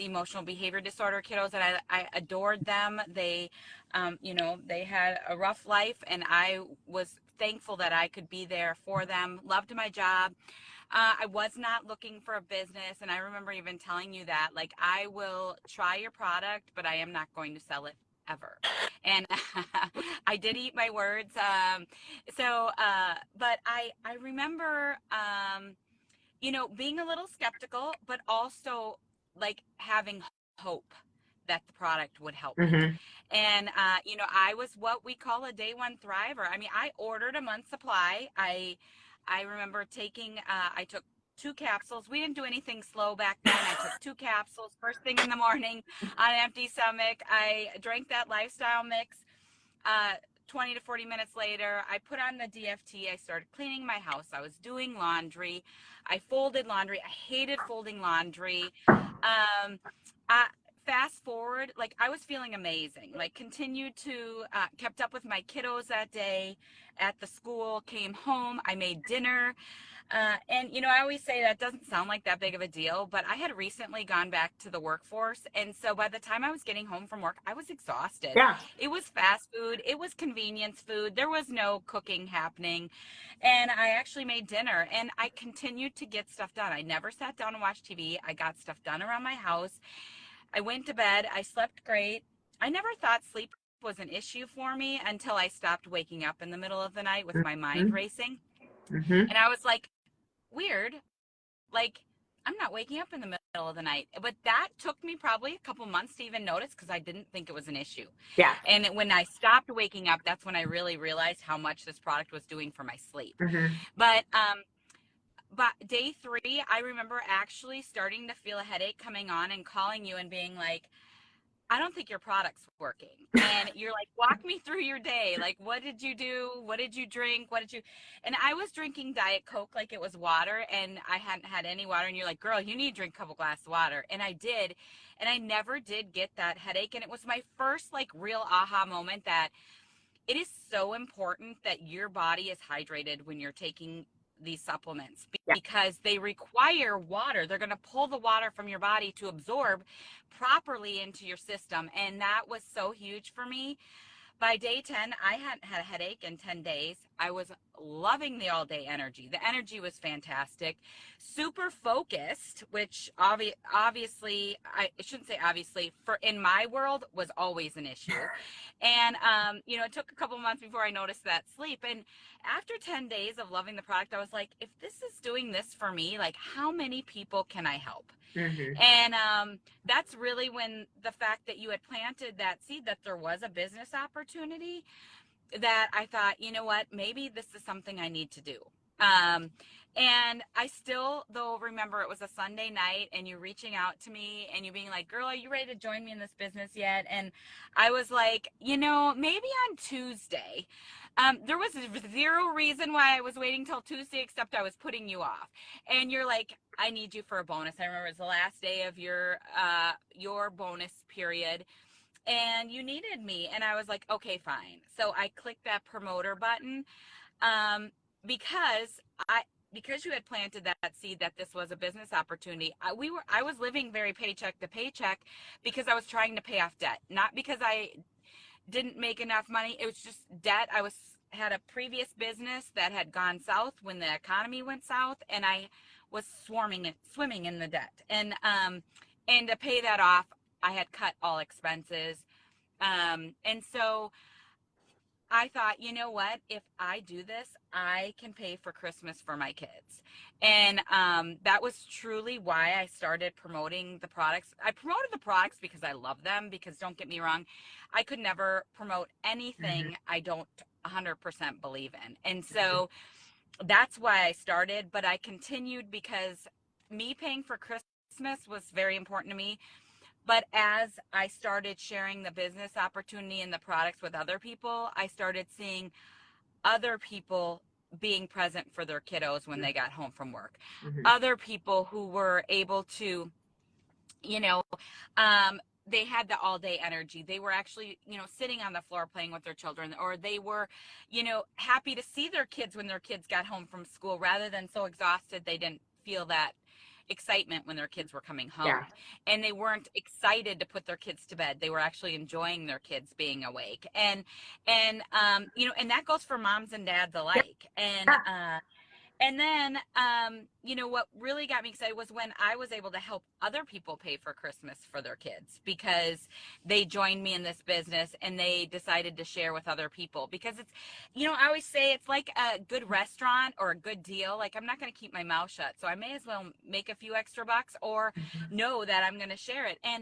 emotional behavior disorder kiddos, and I adored them. They, they had a rough life, and I was thankful that I could be there for them. Loved my job. I was not looking for a business, and I remember even telling you that, like, I will try your product, but I am not going to sell it ever. And I did eat my words. But I remember, being a little skeptical, but also like having hope that the product would help me. Mm-hmm. And, I was what we call a day one thriver. I mean, I ordered a month's supply. I remember I took 2 capsules. We didn't do anything slow back then. I took 2 capsules first thing in the morning on an empty stomach. I drank that lifestyle mix. 20 to 40 minutes later, I put on the DFT. I started cleaning my house. I was doing laundry. I folded laundry. I hated folding laundry. Fast forward, like, I was feeling amazing, like, continued to kept up with my kiddos that day at the school, came home, I made dinner. And, I always say that doesn't sound like that big of a deal, but I had recently gone back to the workforce. And so by the time I was getting home from work, I was exhausted. Yeah. It was fast food. It was convenience food. There was no cooking happening. And I actually made dinner, and I continued to get stuff done. I never sat down and watched TV. I got stuff done around my house. I went to bed. I slept great. I never thought sleep was an issue for me until I stopped waking up in the middle of the night with my mind racing. Mm-hmm. And I was like, weird. Like, I'm not waking up in the middle of the night. But that took me probably a couple months to even notice, because I didn't think it was an issue. Yeah. And when I stopped waking up, that's when I really realized how much this product was doing for my sleep. Mm-hmm. But day 3, I remember actually starting to feel a headache coming on and calling you and being like, I don't think your product's working. And you're like, walk me through your day. Like, what did you do? What did you drink? And I was drinking Diet Coke like it was water, and I hadn't had any water. And you're like, girl, you need to drink a couple glasses of water. And I did. And I never did get that headache. And it was my first, like, real aha moment that it is so important that your body is hydrated when you're taking these supplements, because they require water. They're going to pull the water from your body to absorb properly into your system. And that was so huge for me. By day 10, I hadn't had a headache in 10 days. I was loving the all-day energy. The energy was fantastic. Super focused, which obviously, I shouldn't say obviously, for in my world was always an issue. And, it took a couple months before I noticed that sleep. And after 10 days of loving the product, I was like, if this is doing this for me, like, how many people can I help? Mm-hmm. And that's really when the fact that you had planted that seed that there was a business opportunity, that I thought, you know what, maybe this is something I need to do. And I still, though, remember it was a Sunday night and you reaching out to me and you being like, girl, are you ready to join me in this business yet? And I was like, maybe on Tuesday. There was zero reason why I was waiting till Tuesday, except I was putting you off. And you're like, I need you for a bonus. I remember it was the last day of your bonus period, and you needed me. And I was like, okay, fine. So I clicked that promoter button, because you had planted that seed that this was a business opportunity. I was living very paycheck to paycheck because I was trying to pay off debt, not because I didn't make enough money. It was just debt. I had a previous business that had gone south when the economy went south, and I was swimming in the debt. And to pay that off, I had cut all expenses. And so I thought, you know what, if I do this, I can pay for Christmas for my kids. And that was truly why I started promoting the products. I promoted the products because I love them, because don't get me wrong, I could never promote anything I don't 100% believe in. And so that's why I started, but I continued because me paying for Christmas was very important to me. But as I started sharing the business opportunity and the products with other people, I started seeing other people being present for their kiddos when they got home from work. Other people who were able to, they had the all day energy. They were actually, sitting on the floor playing with their children, or they were, happy to see their kids when their kids got home from school, rather than so exhausted they didn't feel that excitement when their kids were coming home, Yeah. and they weren't excited to put their kids to bed. They were actually enjoying their kids being awake. And you know, and that goes for moms and dads Yeah. alike. And then, you know, what really got me excited was when I was able to help other people pay for Christmas for their kids, because they joined me in this business and they decided to share with other people. Because it's, you know, I always say it's like a good restaurant or a good deal. Like, I'm not going to keep my mouth shut. So I may as well make a few extra bucks or Mhm. know that I'm going to share it. And